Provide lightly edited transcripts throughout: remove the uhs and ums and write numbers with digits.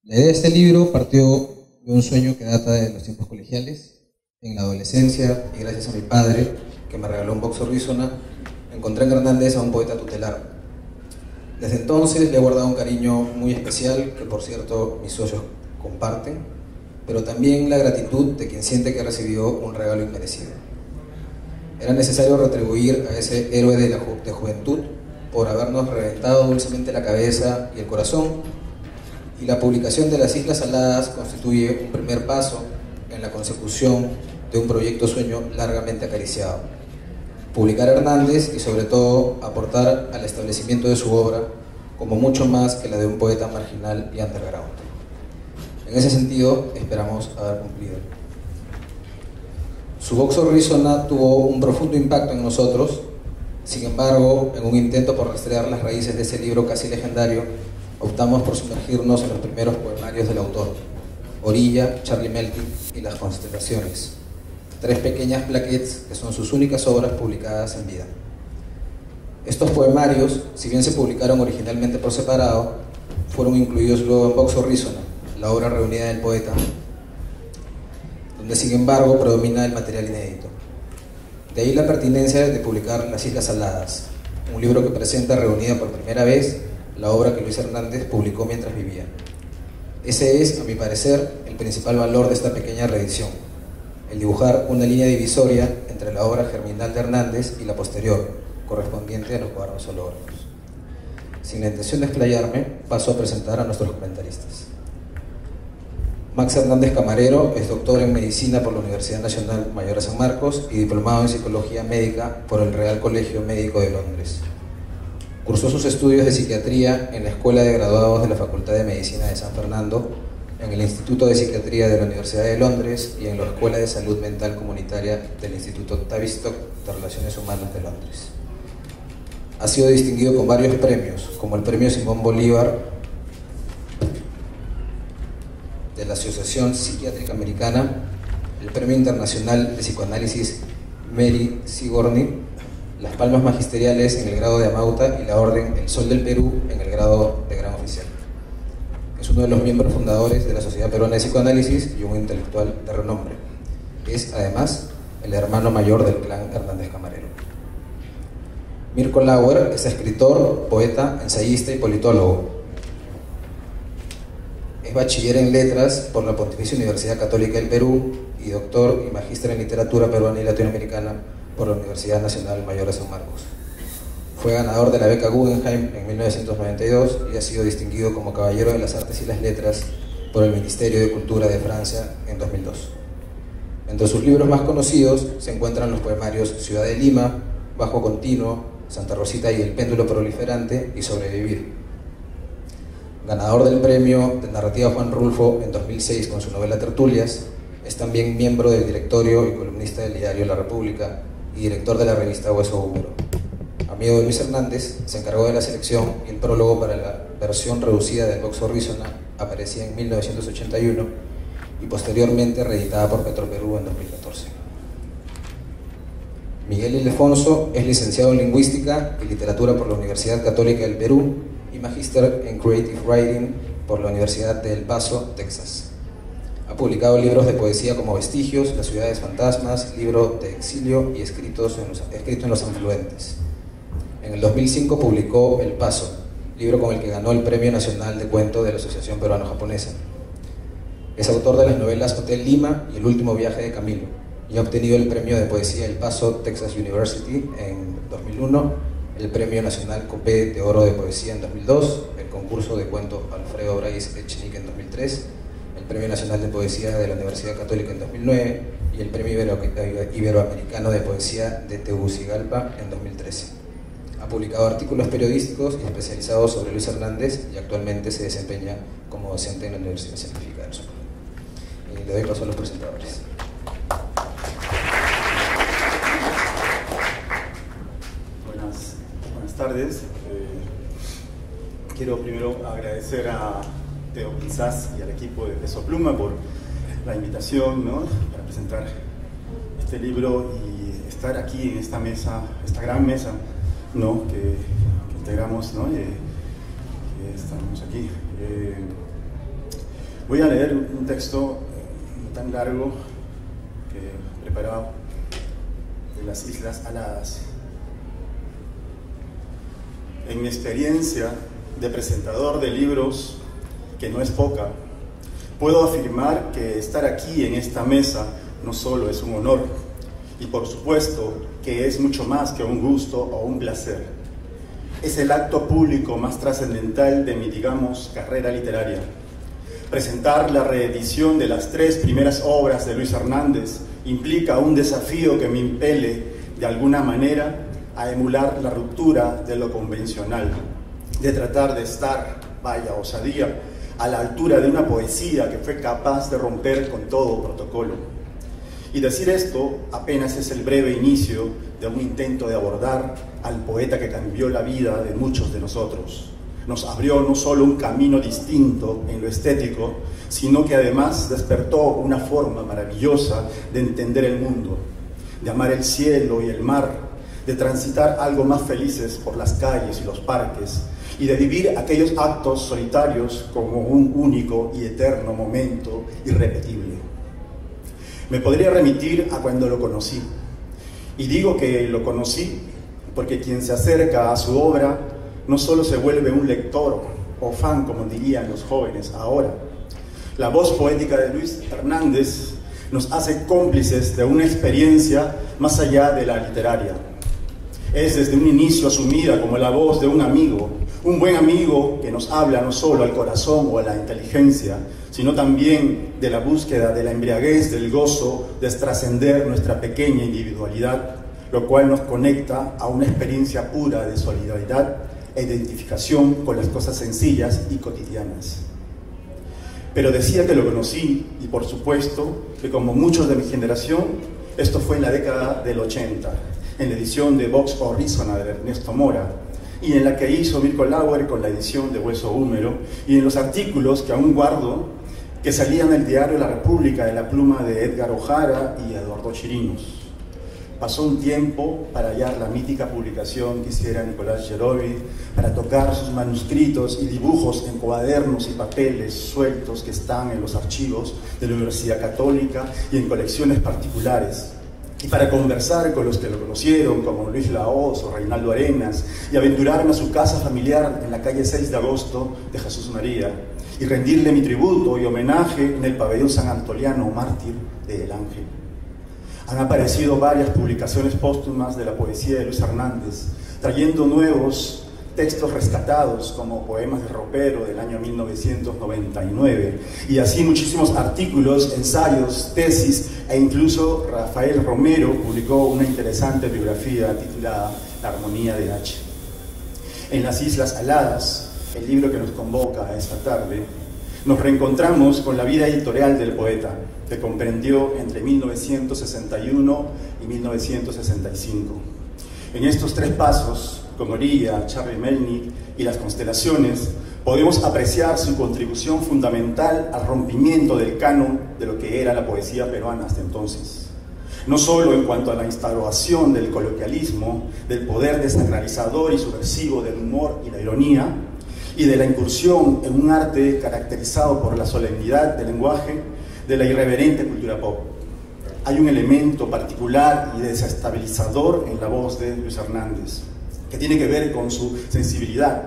La idea de este libro partió de un sueño que data de los tiempos colegiales. En la adolescencia, y gracias a mi padre, que me regaló un box horrísona, encontré en Hernández a un poeta tutelar. Desde entonces le he guardado un cariño muy especial, que por cierto mis socios comparten, pero también la gratitud de quien siente que recibió un regalo inmerecido. Era necesario retribuir a ese héroe de juventud por habernos reventado dulcemente la cabeza y el corazón, y la publicación de Las Islas Saladas constituye un primer paso en la consecución de un proyecto sueño largamente acariciado: publicar a Hernández y sobre todo aportar al establecimiento de su obra como mucho más que la de un poeta marginal y underground. En ese sentido, esperamos haber cumplido. Su box horrísona tuvo un profundo impacto en nosotros. Sin embargo, en un intento por rastrear las raíces de ese libro casi legendario, optamos por sumergirnos en los primeros poemarios del autor: Orilla, Charlie Melting y Las Constelaciones, tres pequeñas plaquettes que son sus únicas obras publicadas en vida. Estos poemarios, si bien se publicaron originalmente por separado, fueron incluidos luego en Box Horrísona, la obra reunida del poeta, donde sin embargo predomina el material inédito. De ahí la pertinencia de publicar Las Islas Saladas, un libro que presenta reunida por primera vez la obra que Luis Hernández publicó mientras vivía. Ese es, a mi parecer, el principal valor de esta pequeña reedición: el dibujar una línea divisoria entre la obra germinal de Hernández y la posterior, correspondiente a los cuadernos holográficos. Sin la intención de explayarme, paso a presentar a nuestros comentaristas. Max Hernández Camarero es doctor en Medicina por la Universidad Nacional Mayor de San Marcos y diplomado en Psicología Médica por el Real Colegio Médico de Londres. Cursó sus estudios de psiquiatría en la Escuela de Graduados de la Facultad de Medicina de San Fernando, en el Instituto de Psiquiatría de la Universidad de Londres y en la Escuela de Salud Mental Comunitaria del Instituto Tavistock de Relaciones Humanas de Londres. Ha sido distinguido con varios premios, como el Premio Simón Bolívar de la Asociación Psiquiátrica Americana, el Premio Internacional de Psicoanálisis Mary Sigourney, las Palmas Magisteriales en el grado de Amauta y la Orden El Sol del Perú en el grado de Gran Oficial. Es uno de los miembros fundadores de la Sociedad Peruana de Psicoanálisis y un intelectual de renombre. Es, además, el hermano mayor del clan Hernández Camarero. Mirko Lauer es escritor, poeta, ensayista y politólogo. Es bachiller en Letras por la Pontificia Universidad Católica del Perú y doctor y magíster en Literatura Peruana y Latinoamericana por la Universidad Nacional Mayor de San Marcos. Fue ganador de la beca Guggenheim en 1992 y ha sido distinguido como Caballero de las Artes y las Letras por el Ministerio de Cultura de Francia en 2002. Entre sus libros más conocidos se encuentran los poemarios Ciudad de Lima, Bajo Continuo, Santa Rosita y el péndulo proliferante y Sobrevivir. Ganador del premio de narrativa Juan Rulfo en 2006 con su novela Tertulias, es también miembro del directorio y columnista del diario La República y director de la revista Hueso Húmero. Amigo de Luis Hernández, se encargó de la selección y el prólogo para la versión reducida del Box Horrísona, aparecida en 1981 y posteriormente reeditada por Petroperú en 2014. Miguel Ildefonso es licenciado en Lingüística y Literatura por la Universidad Católica del Perú y magíster en Creative Writing por la Universidad de El Paso, Texas. Ha publicado libros de poesía como Vestigios, Las Ciudades Fantasmas, Libro de Exilio y Escrito en los Afluentes. En el 2005 publicó El Paso, libro con el que ganó el Premio Nacional de Cuento de la Asociación Peruano-Japonesa. Es autor de las novelas Hotel Lima y El Último Viaje de Camilo, y ha obtenido el Premio de Poesía El Paso, Texas University en 2001, el Premio Nacional Copé de Oro de Poesía en 2002, el concurso de cuento Alfredo Brais Echenique en 2003, el Premio Nacional de Poesía de la Universidad Católica en 2009 y el Premio Iberoamericano de Poesía de Tegucigalpa en 2013. Ha publicado artículos periodísticos y especializados sobre Luis Hernández y actualmente se desempeña como docente en la Universidad Científica del Sur. Le doy paso a los presentadores. Buenas tardes. Quiero primero agradecer a Teo Pinzás y al equipo de Peso Pluma por la invitación, ¿no?, para presentar este libro y estar aquí en esta mesa, esta gran mesa, ¿no?, que integramos, ¿no?, que estamos aquí. Voy a leer un texto no tan largo que he preparado de las Islas Aladas. En mi experiencia de presentador de libros, que no es poca, puedo afirmar que estar aquí en esta mesa no solo es un honor, y por supuesto que es mucho más que un gusto o un placer. Es el acto público más trascendental de mi, digamos, carrera literaria. Presentar la reedición de las 3 primeras obras de Luis Hernández implica un desafío que me impele, de alguna manera, a emular la ruptura de lo convencional, de tratar de estar, vaya osadía, a la altura de una poesía que fue capaz de romper con todo protocolo. Y decir esto apenas es el breve inicio de un intento de abordar al poeta que cambió la vida de muchos de nosotros. Nos abrió no solo un camino distinto en lo estético, sino que además despertó una forma maravillosa de entender el mundo, de amar el cielo y el mar, de transitar algo más felices por las calles y los parques, y de vivir aquellos actos solitarios como un único y eterno momento irrepetible. Me podría remitir a cuando lo conocí, y digo que lo conocí porque quien se acerca a su obra no solo se vuelve un lector o fan, como dirían los jóvenes ahora. La voz poética de Luis Hernández nos hace cómplices de una experiencia más allá de la literaria. Es desde un inicio asumida como la voz de un amigo, un buen amigo que nos habla no solo al corazón o a la inteligencia, sino también de la búsqueda de la embriaguez, del gozo de trascender nuestra pequeña individualidad, lo cual nos conecta a una experiencia pura de solidaridad e identificación con las cosas sencillas y cotidianas. Pero decía que lo conocí, y por supuesto que como muchos de mi generación, esto fue en la década del 80, en la edición de Vox Horizona de Ernesto Mora, y en la que hizo Mirko Lauer con la edición de Hueso Húmero, y en los artículos que aún guardo, que salían en el diario La República de la pluma de Edgar Ojara y Eduardo Chirinos. Pasó un tiempo para hallar la mítica publicación que hiciera Nicolás Yerovi, para tocar sus manuscritos y dibujos en cuadernos y papeles sueltos que están en los archivos de la Universidad Católica y en colecciones particulares, y para conversar con los que lo conocieron, como Luis Lahoz o Reinaldo Arenas, y aventurarme a su casa familiar en la calle 6 de agosto de Jesús María, y rendirle mi tributo y homenaje en el pabellón San Antoliano Mártir de El Ángel. Han aparecido varias publicaciones póstumas de la poesía de Luis Hernández, trayendo nuevos textos rescatados como Poemas de Ropero del año 1999, y así muchísimos artículos, ensayos, tesis, e incluso Rafael Romero publicó una interesante biografía titulada La Armonía de H. En las Islas Aladas, el libro que nos convoca esta tarde, nos reencontramos con la vida editorial del poeta, que comprendió entre 1961 y 1965. En estos 3 pasos, con Orilla, Charlie Melnick y Las Constelaciones, podemos apreciar su contribución fundamental al rompimiento del canon de lo que era la poesía peruana hasta entonces. No solo en cuanto a la instauración del coloquialismo, del poder desacralizador y subversivo del humor y la ironía, y de la incursión en un arte caracterizado por la solemnidad del lenguaje, de la irreverente cultura pop. Hay un elemento particular y desestabilizador en la voz de Luis Hernández, que tiene que ver con su sensibilidad,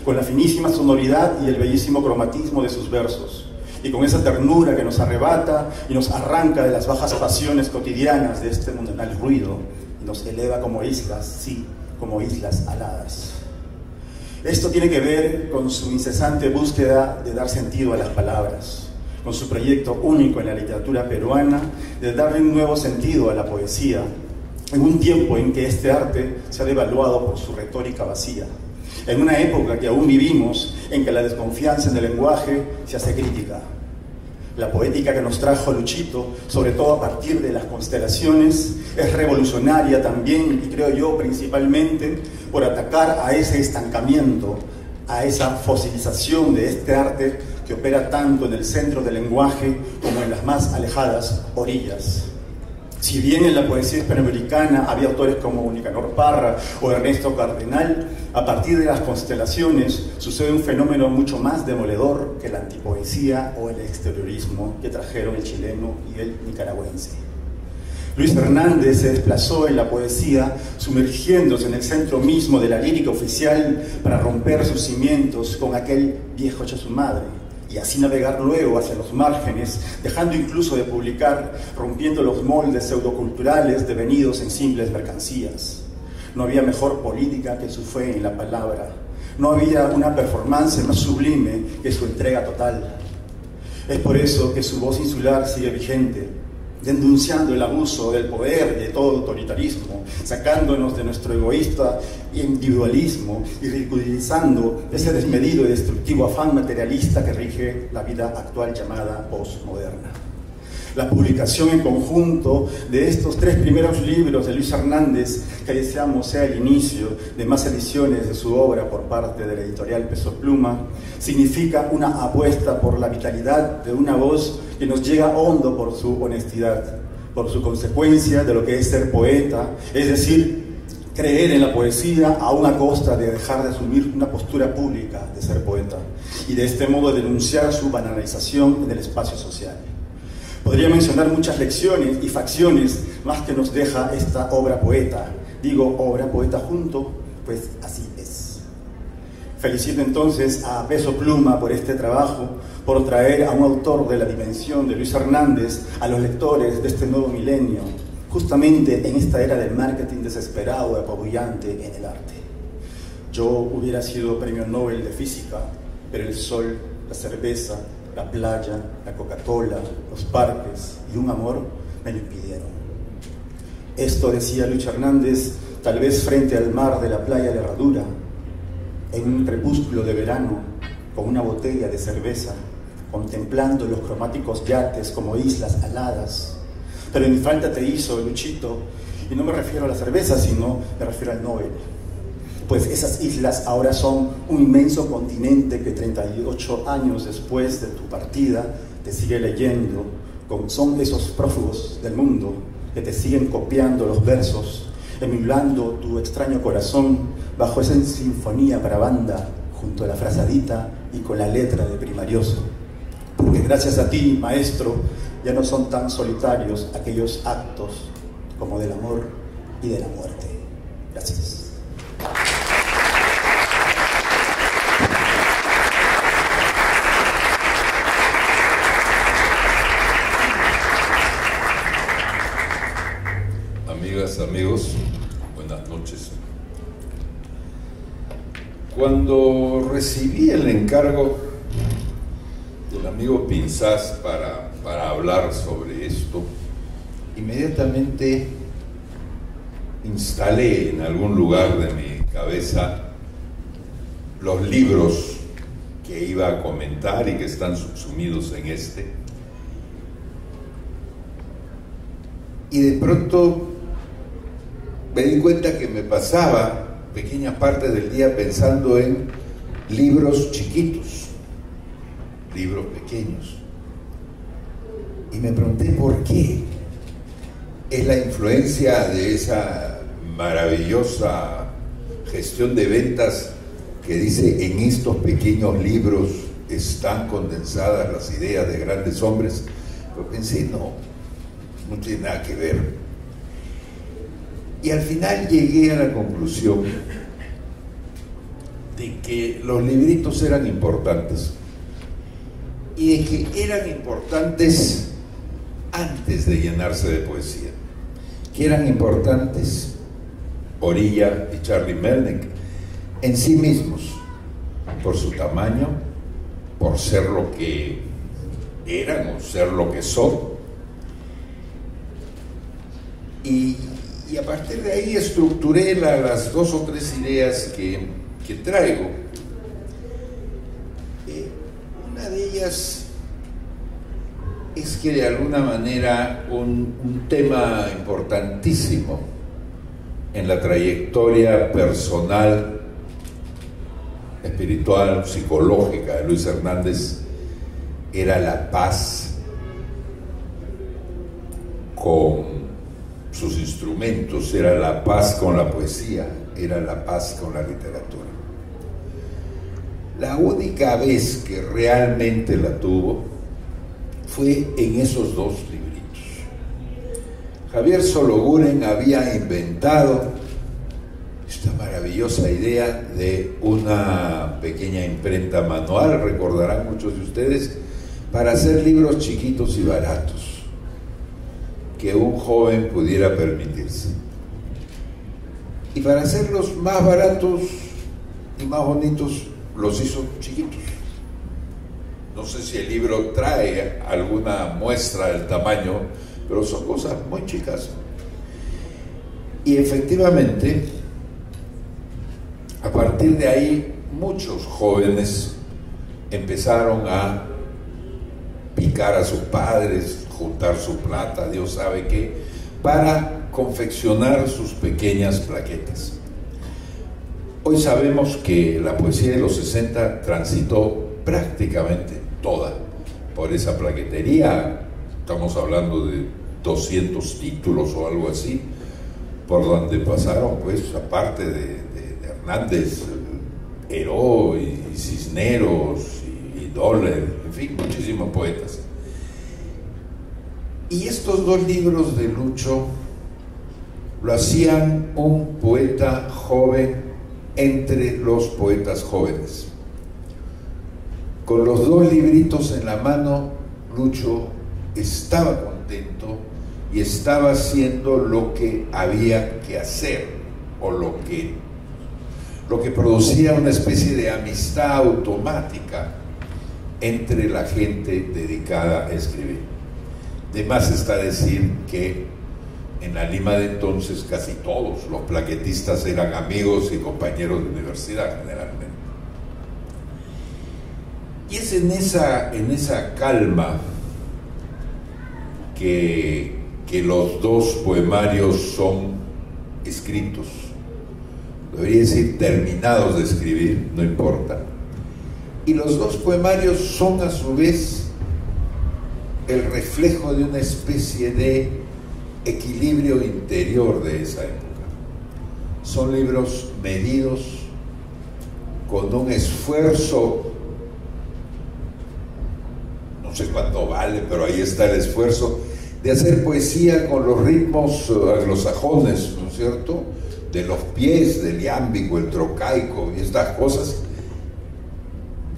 con la finísima sonoridad y el bellísimo cromatismo de sus versos, y con esa ternura que nos arrebata y nos arranca de las bajas pasiones cotidianas de este mundanal ruido, y nos eleva como islas, sí, como islas aladas. Esto tiene que ver con su incesante búsqueda de dar sentido a las palabras, con su proyecto único en la literatura peruana de darle un nuevo sentido a la poesía, en un tiempo en que este arte se ha devaluado por su retórica vacía, en una época que aún vivimos en que la desconfianza en el lenguaje se hace crítica. La poética que nos trajo Luchito, sobre todo a partir de Las Constelaciones, es revolucionaria también, y creo yo principalmente, por atacar a ese estancamiento, a esa fosilización de este arte que opera tanto en el centro del lenguaje como en las más alejadas orillas. Si bien en la poesía hispanoamericana había autores como Nicanor Parra o Ernesto Cardenal, a partir de las constelaciones sucede un fenómeno mucho más demoledor que la antipoesía o el exteriorismo que trajeron el chileno y el nicaragüense. Luis Hernández se desplazó en la poesía, sumergiéndose en el centro mismo de la lírica oficial para romper sus cimientos con aquel viejo hecho su madre, y así navegar luego hacia los márgenes, dejando incluso de publicar, rompiendo los moldes pseudoculturales devenidos en simples mercancías. No había mejor política que su fe en la palabra. No había una performance más sublime que su entrega total. Es por eso que su voz insular sigue vigente, denunciando el abuso del poder y de todo autoritarismo, sacándonos de nuestro egoísta individualismo y ridiculizando ese desmedido y destructivo afán materialista que rige la vida actual llamada postmoderna. La publicación en conjunto de estos 3 primeros libros de Luis Hernández, que deseamos sea el inicio de más ediciones de su obra por parte de la editorial Peso Pluma, significa una apuesta por la vitalidad de una voz que nos llega hondo por su honestidad, por su consecuencia de lo que es ser poeta, es decir, creer en la poesía aún a costa de dejar de asumir una postura pública de ser poeta y de este modo denunciar su banalización en el espacio social. Podría mencionar muchas lecciones y facciones más que nos deja esta obra poeta. Digo obra poeta junto, pues así es. Felicito entonces a Peso Pluma por este trabajo, por traer a un autor de la dimensión de Luis Hernández a los lectores de este nuevo milenio, justamente en esta era del marketing desesperado y apabullante en el arte. Yo hubiera sido premio Nobel de Física, pero el sol, la cerveza, la playa, la Coca-Cola, los parques y un amor me lo impidieron. Esto decía Luis Hernández, tal vez frente al mar de la playa de Herradura, en un crepúsculo de verano, con una botella de cerveza, contemplando los cromáticos yates como islas aladas. Pero en mi falta te hizo, Luchito, y no me refiero a la cerveza, sino me refiero al Nobel. Pues esas islas ahora son un inmenso continente que 38 años después de tu partida te sigue leyendo, son esos prófugos del mundo que te siguen copiando los versos, emulando tu extraño corazón bajo esa sinfonía para banda, junto a la frazadita y con la letra de Primarioso. Porque gracias a ti, maestro, ya no son tan solitarios aquellos actos como del amor y de la muerte. Gracias. Amigos, buenas noches. Cuando recibí el encargo del amigo Pinzás para hablar sobre esto, inmediatamente instalé en algún lugar de mi cabeza los libros que iba a comentar y que están subsumidos en este. Y de pronto me di cuenta que me pasaba pequeña parte del día pensando en libros chiquitos, libros pequeños. Y me pregunté por qué. ¿Es la influencia de esa maravillosa gestión de ventas que dice en estos pequeños libros están condensadas las ideas de grandes hombres? Pero pensé, no tiene nada que ver. Y al final llegué a la conclusión de que los libritos eran importantes y de que eran importantes antes de llenarse de poesía, que eran importantes Orilla y Charlie Melnick en sí mismos, por su tamaño, por ser lo que eran o ser lo que son. Y a partir de ahí estructuré las 2 o 3 ideas que traigo. Una de ellas es que de alguna manera un tema importantísimo en la trayectoria personal, espiritual, psicológica de Luis Hernández era la paz con sus instrumentos, era la paz con la poesía, era la paz con la literatura. La única vez que realmente la tuvo fue en esos dos libritos. Javier Sologuren había inventado esta maravillosa idea de una pequeña imprenta manual, recordarán muchos de ustedes, para hacer libros chiquitos y baratos que un joven pudiera permitirse. Y para hacerlos más baratos y más bonitos, los hizo chiquitos. No sé si el libro trae alguna muestra del tamaño, pero son cosas muy chicas. Y efectivamente, a partir de ahí, muchos jóvenes empezaron a picar a sus padres, juntar su plata, Dios sabe qué, para confeccionar sus pequeñas plaquetas. Hoy sabemos que la poesía de los 60 transitó prácticamente toda por esa plaquetería. Estamos hablando de 200 títulos o algo así, por donde pasaron, pues, aparte de Hernández, Heró y Cisneros y Doller, en fin, muchísimos poetas. Y estos dos libros de Lucho lo hacían un poeta joven entre los poetas jóvenes. Con los dos libritos en la mano, Lucho estaba contento y estaba haciendo lo que había que hacer, o lo que producía una especie de amistad automática entre la gente dedicada a escribir. De más está decir que en la Lima de entonces casi todos los plaquetistas eran amigos y compañeros de universidad generalmente. Y es en esa calma que los dos poemarios son escritos. Debería decir terminados de escribir, no importa. Y los dos poemarios son a su vez el reflejo de una especie de equilibrio interior de esa época. Son libros medidos, con un esfuerzo, no sé cuánto vale, pero ahí está el esfuerzo de hacer poesía con los ritmos anglosajones, ¿no es cierto?, de los pies, del iámbico, el trocaico y estas cosas,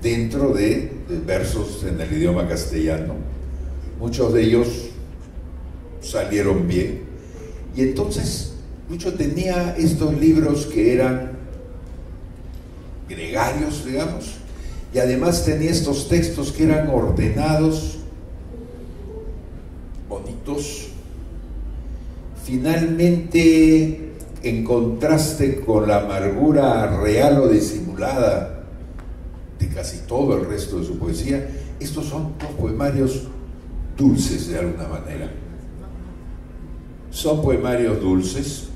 dentro de versos en el idioma castellano. Muchos de ellos salieron bien, y entonces Lucho tenía estos libros que eran gregarios, digamos, y además tenía estos textos que eran ordenados, bonitos, finalmente en contraste con la amargura real o disimulada de casi todo el resto de su poesía. Estos son dos poemarios dulces de alguna manera. Son poemarios dulces,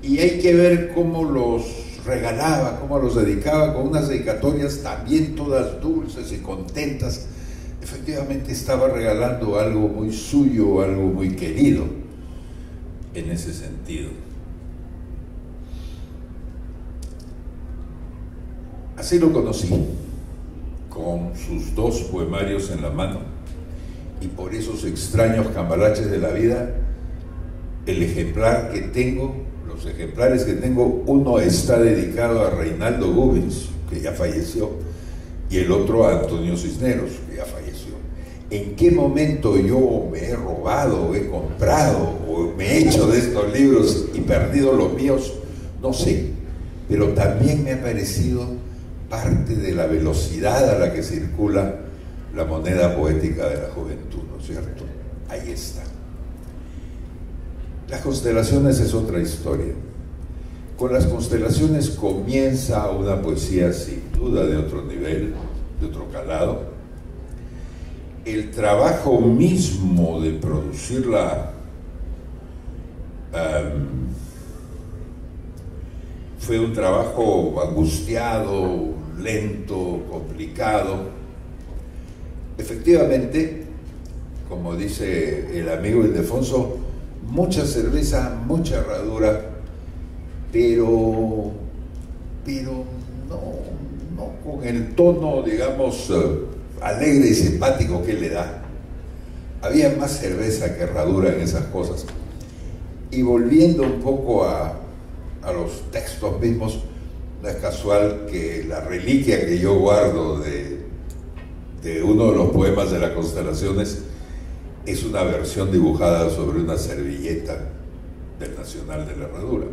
y hay que ver cómo los regalaba, cómo los dedicaba, con unas dedicatorias también todas dulces y contentas. Efectivamente estaba regalando algo muy suyo, algo muy querido en ese sentido. Así lo conocí, con sus dos poemarios en la mano, y por esos extraños cambalaches de la vida, el ejemplar que tengo, los ejemplares que tengo, uno está dedicado a Reinaldo Gubens, que ya falleció, y el otro a Antonio Cisneros, que ya falleció. ¿En qué momento yo me he robado, he comprado o me he hecho de estos libros y perdido los míos? No sé, pero también me ha parecido parte de la velocidad a la que circula la moneda poética de la juventud, ¿no es cierto? Ahí está. Las constelaciones es otra historia. Con las constelaciones comienza una poesía sin duda de otro nivel, de otro calado. El trabajo mismo de producirla fue un trabajo angustiado, lento, complicado. Efectivamente, como dice el amigo Ildefonso, mucha cerveza, mucha herradura, pero no con el tono, digamos, alegre y simpático que le da. Había más cerveza que herradura en esas cosas. Y volviendo un poco a los textos mismos, no es casual que la reliquia que yo guardo de uno de los poemas de las constelaciones es una versión dibujada sobre una servilleta del Nacional de la Herradura,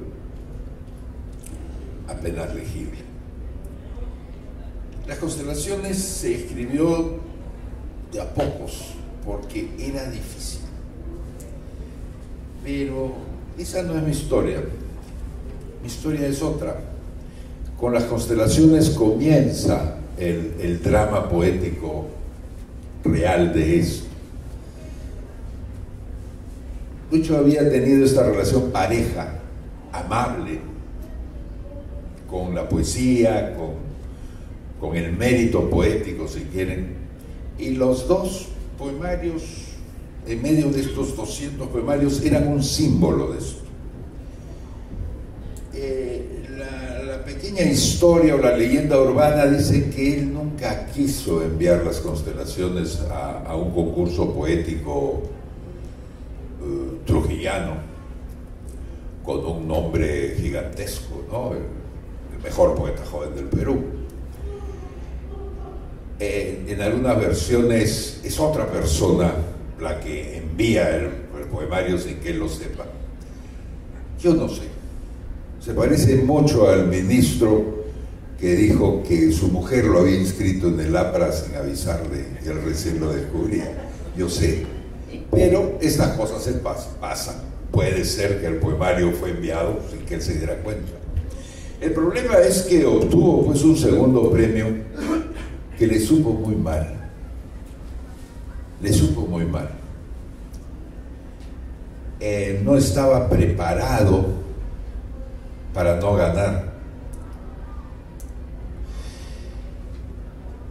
apenas legible. Las constelaciones se escribió de a pocos porque era difícil, pero esa no es mi historia. Mi historia es otra. Con las constelaciones comienza el drama poético real de esto. Lucho había tenido esta relación pareja, amable, con la poesía, con el mérito poético, si quieren, y los dos poemarios, en medio de estos 200 poemarios, eran un símbolo de esto. La pequeña historia o la leyenda urbana dice que él nunca quiso enviar las constelaciones a un concurso poético trujillano con un nombre gigantesco, ¿no? El mejor poeta joven del Perú. En algunas versiones es otra persona la que envía el poemario sin que él lo sepa. Yo no sé. Se parece mucho al ministro que dijo que su mujer lo había inscrito en el APRA sin avisarle, y él recién lo descubría. Yo sé. Pero estas cosas se pasan. Puede ser que el poemario fue enviado sin que él se diera cuenta. El problema es que obtuvo pues un segundo premio que le supo muy mal. Le supo muy mal. No estaba preparado para no ganar.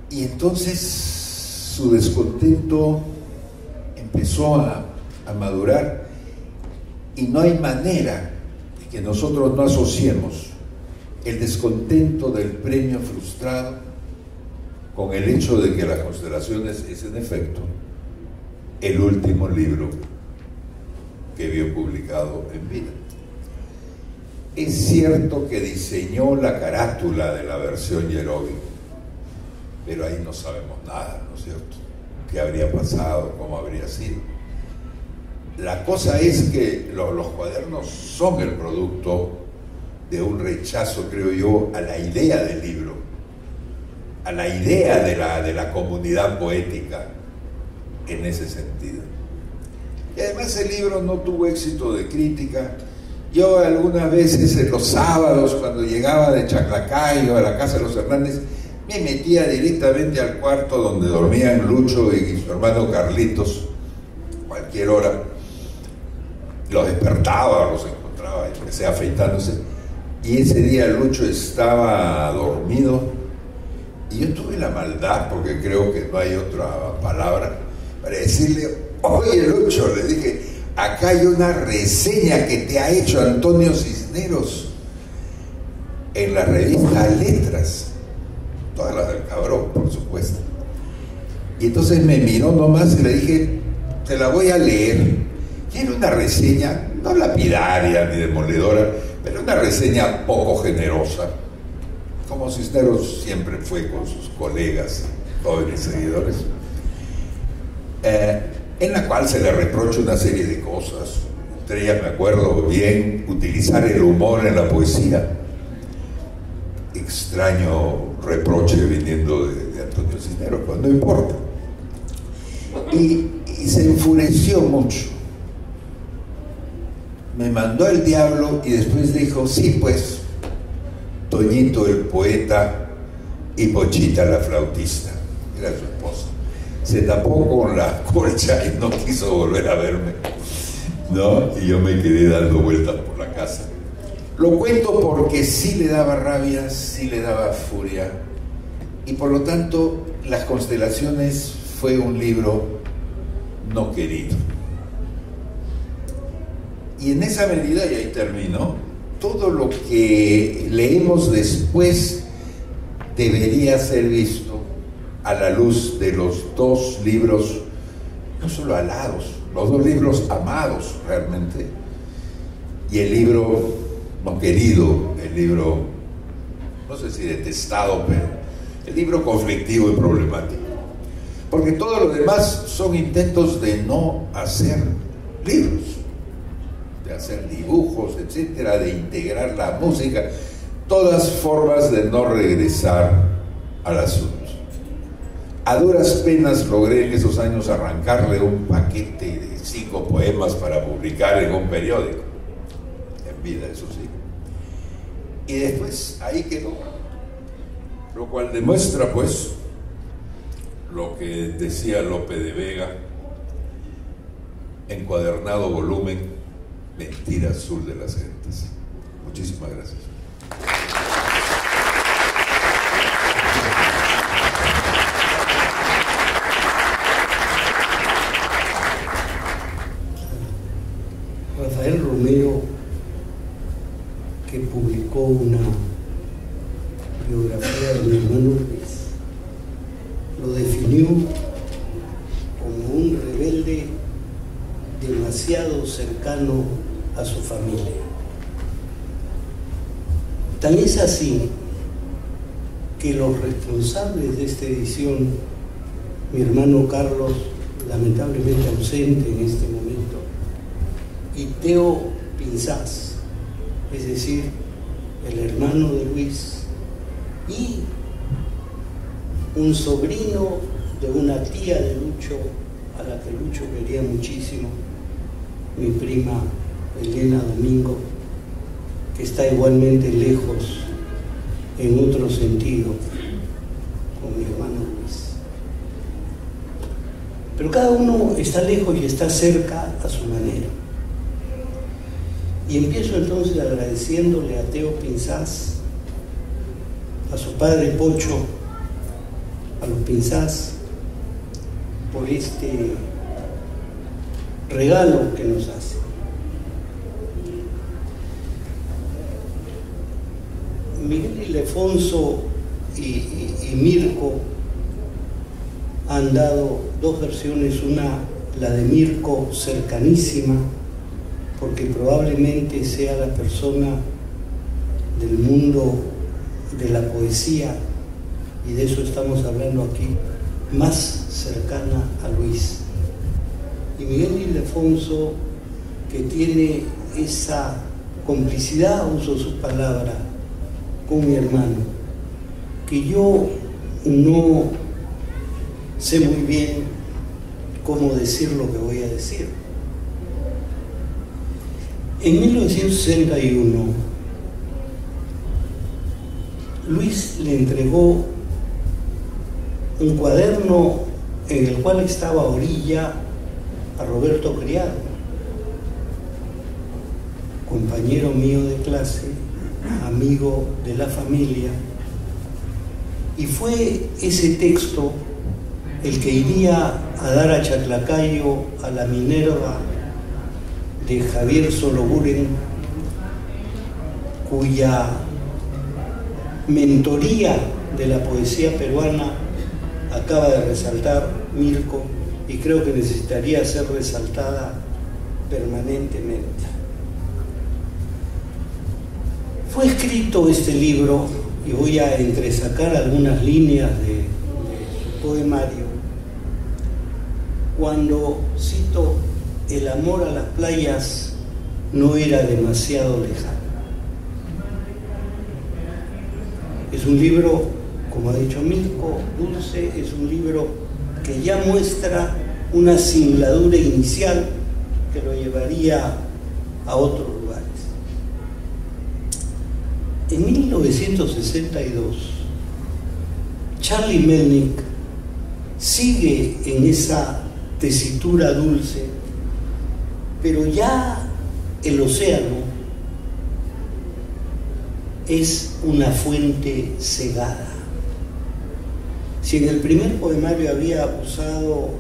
Y entonces su descontento empezó a madurar, y no hay manera de que nosotros no asociemos el descontento del premio frustrado con el hecho de que Las Constelaciones es en efecto el último libro que vio publicado en vida. Es cierto que diseñó la carátula de la versión Yerovi, pero ahí no sabemos nada, ¿no es cierto? ¿Qué habría pasado? ¿Cómo habría sido? La cosa es que los cuadernos son el producto de un rechazo, creo yo, a la idea del libro, a la idea de la comunidad poética en ese sentido. Y además el libro no tuvo éxito de crítica. Yo algunas veces en los sábados, cuando llegaba de Chaclacayo a la casa de los Hernández, me metía directamente al cuarto donde dormían Lucho y su hermano Carlitos, cualquier hora. Los despertaba, los encontraba, empecé afeitándose. Y ese día Lucho estaba dormido, y yo tuve la maldad, porque creo que no hay otra palabra, para decirle: oye Lucho, le dije, acá hay una reseña que te ha hecho Antonio Cisneros en la revista Letras, todas las del cabrón, por supuesto. Y entonces me miró nomás y le dije: te la voy a leer. Y era una reseña, no lapidaria ni demoledora, pero una reseña poco generosa, como Cisneros siempre fue con sus colegas, jóvenes seguidores, en la cual se le reprocha una serie de cosas. Entre ellas, me acuerdo bien, utilizar el humor en la poesía. Extraño reproche viniendo de Antonio Cisneros, pues no importa. Y se enfureció mucho. Me mandó al diablo y después dijo: sí, pues, Toñito el poeta y Pochita la flautista. Era su esposa. Se tapó con la colcha y no quiso volver a verme, ¿no? Y yo me quedé dando vueltas por la casa. Lo cuento porque sí le daba rabia, sí le daba furia, y por lo tanto Las Constelaciones fue un libro no querido. Y en esa medida, y ahí termino, todo lo que leemos después debería ser visto a la luz de los dos libros, no solo alados, los dos libros amados realmente, y el libro no querido, el libro, no sé si detestado, pero el libro conflictivo y problemático. Porque todo lo demás son intentos de no hacer libros, de hacer dibujos, etcétera, de integrar la música, todas formas de no regresar al asunto. A duras penas logré en esos años arrancarle un paquete de 5 poemas para publicar en un periódico, en vida, eso sí. Y después ahí quedó, lo cual demuestra pues lo que decía Lope de Vega, encuadernado volumen, mentira azul de las gentes. Muchísimas gracias. Rafael Romero, que publicó una biografía de mi hermano Luis, lo definió como un rebelde demasiado cercano a su familia. Tan es así que los responsables de esta edición, mi hermano Carlos, lamentablemente ausente en este momento, y Teo Pinzás, es decir, el hermano de Luis, y un sobrino de una tía de Lucho, a la que Lucho quería muchísimo, mi prima Elena Domingo, que está igualmente lejos en otro sentido con mi hermano Luis. Pero cada uno está lejos y está cerca a su manera. Y empiezo entonces agradeciéndole a Teo Pinzás, a su padre Pocho, a los Pinzás, por este regalo que nos hace. Miguel Ildefonso y Mirko han dado dos versiones, una, la de Mirko, cercanísima, porque probablemente sea la persona del mundo de la poesía, y de eso estamos hablando aquí, más cercana a Luis. Y Miguel Ildefonso, que tiene esa complicidad, uso su palabra, con mi hermano, que yo no sé muy bien cómo decir lo que voy a decir. En 1961, Luis le entregó un cuaderno en el cual estaba Orilla a Roberto Criado, compañero mío de clase, amigo de la familia, y fue ese texto el que iría a dar a Chaclacayo a la Minerva de Javier Sologuren, cuya mentoría de la poesía peruana acaba de resaltar Mirko, y creo que necesitaría ser resaltada permanentemente. Fue escrito este libro, y voy a entresacar algunas líneas de su poemario, cuando, cito, el amor a las playas no era demasiado lejano. Es un libro, como ha dicho Mirko, dulce, es un libro que ya muestra una singladura inicial que lo llevaría a otros lugares. En 1962, Charlie Melnick sigue en esa tesitura dulce, pero ya el océano es una fuente cegada. Si en el primer poemario había usado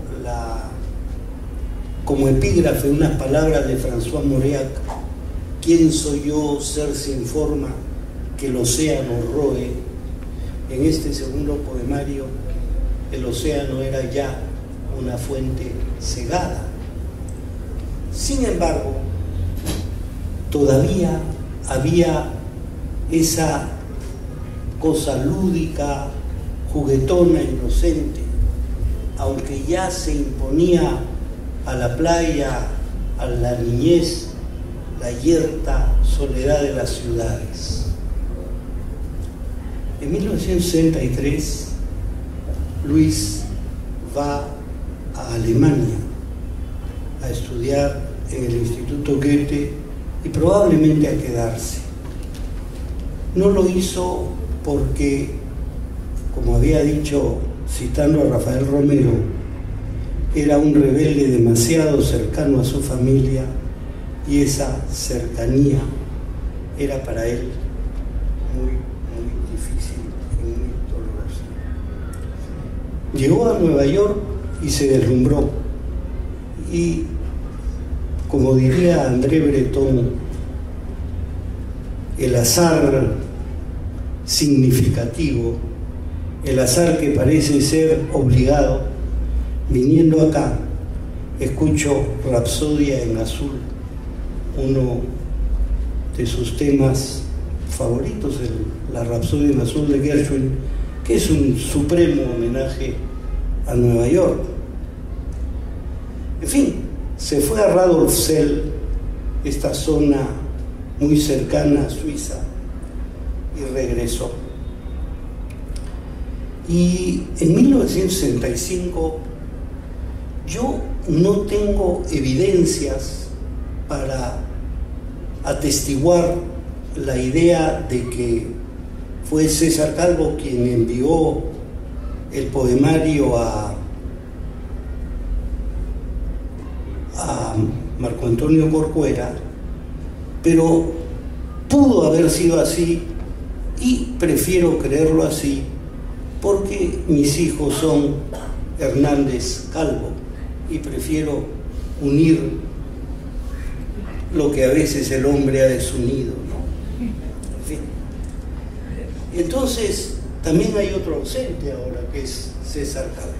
como epígrafe unas palabras de François Mauriac, ¿Quién soy yo, ser sin forma, que el océano roe? En este segundo poemario, el océano era ya una fuente cegada. Sin embargo, todavía había esa cosa lúdica, juguetona, inocente, aunque ya se imponía a la playa, a la niñez, la yerta soledad de las ciudades. En 1963, Luis va a Alemania a estudiar en el Instituto Goethe y probablemente a quedarse. No lo hizo porque, como había dicho, citando a Rafael Romero, era un rebelde demasiado cercano a su familia y esa cercanía era para él muy, muy difícil y muy dolorosa. Llegó a Nueva York y se deslumbró. Y, como diría André Breton, el azar significativo, el azar que parece ser obligado, viniendo acá, escucho Rapsodia en Azul, uno de sus temas favoritos, la Rapsodia en Azul de Gershwin, que es un supremo homenaje a Nueva York. En fin, se fue a Radolfzell, esta zona muy cercana a Suiza, y regresó. Y en 1965 yo no tengo evidencias para atestiguar la idea de que fue César Calvo quien envió el poemario a Marco Antonio Corcuera, pero pudo haber sido así y prefiero creerlo así porque mis hijos son Hernández Calvo y prefiero unir lo que a veces el hombre ha desunido, ¿no? En fin. Entonces, también hay otro ausente ahora, que es César Calvo.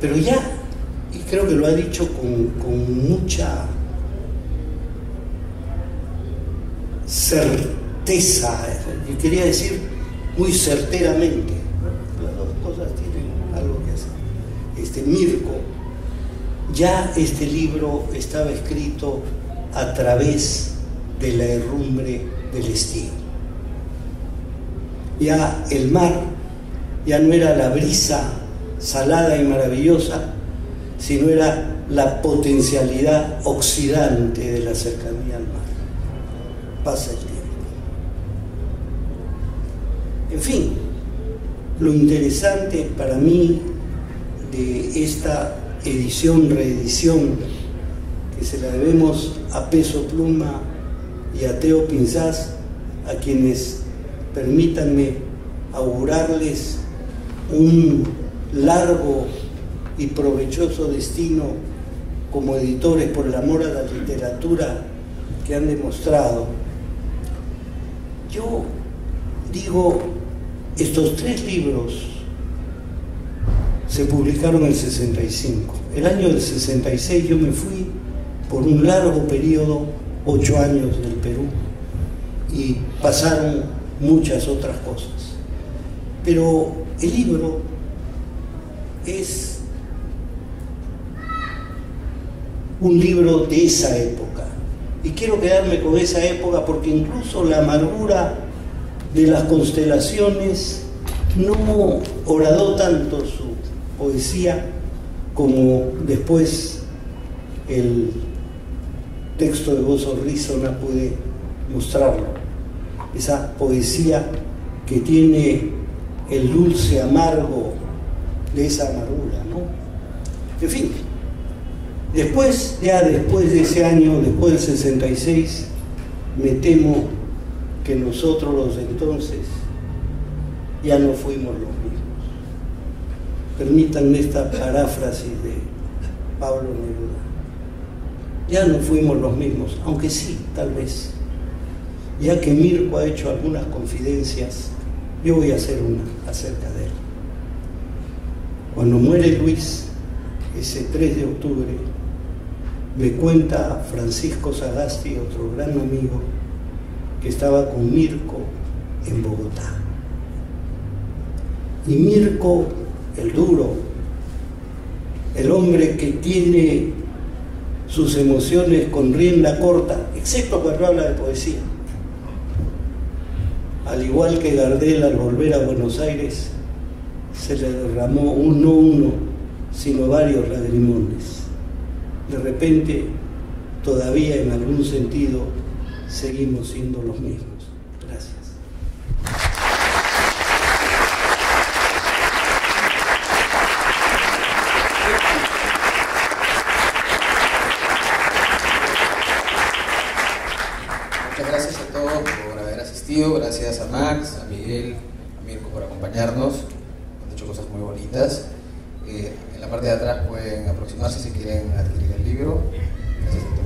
Pero ya, y creo que lo ha dicho con mucha certeza, yo quería decir muy certeramente, las dos cosas tienen algo que hacer. Mirko, ya este libro estaba escrito a través de la herrumbre del estío. Ya el mar ya no era la brisa salada y maravillosa, sino era la potencialidad oxidante de la cercanía al mar. Pasa el tiempo. En fin, lo interesante para mí de esta reedición, que se la debemos a Peso Pluma y a Teo Pinzás, a quienes permítanme augurarles un largo y provechoso destino como editores por el amor a la literatura que han demostrado. Yo digo, estos 3 libros se publicaron en el 65. El año del 66 yo me fui por un largo periodo, 8 años del Perú, y pasaron muchas otras cosas. Pero el libro es un libro de esa época. Y quiero quedarme con esa época porque incluso la amargura de las constelaciones no horadó tanto su poesía como después el texto de Bozo Rizona puede mostrarlo. Esa poesía que tiene el dulce amargo de esa amargura, ¿no? En fin, después de ese año, después del 66, me temo que nosotros los de entonces ya no fuimos los mismos. Permítanme esta paráfrasis de Pablo Neruda. ya no fuimos los mismos, aunque sí, tal vez. Ya que Mirko ha hecho algunas confidencias, yo voy a hacer una acerca de él. Cuando muere Luis, ese 3 de octubre, me cuenta Francisco Sagasti, otro gran amigo, que estaba con Mirko en Bogotá. Y Mirko, el duro, el hombre que tiene sus emociones con rienda corta, excepto cuando habla de poesía. Al igual que Gardel, al volver a Buenos Aires, se le derramó no uno, sino varios lagrimones. De repente, todavía en algún sentido, seguimos siendo los mismos. Gracias. Muchas gracias a todos por haber asistido, gracias a Max, a Miguel, a Mirko por acompañarnos, han hecho cosas muy bonitas. En la parte de atrás pueden aproximarse si quieren adquirir el libro. Gracias a todos.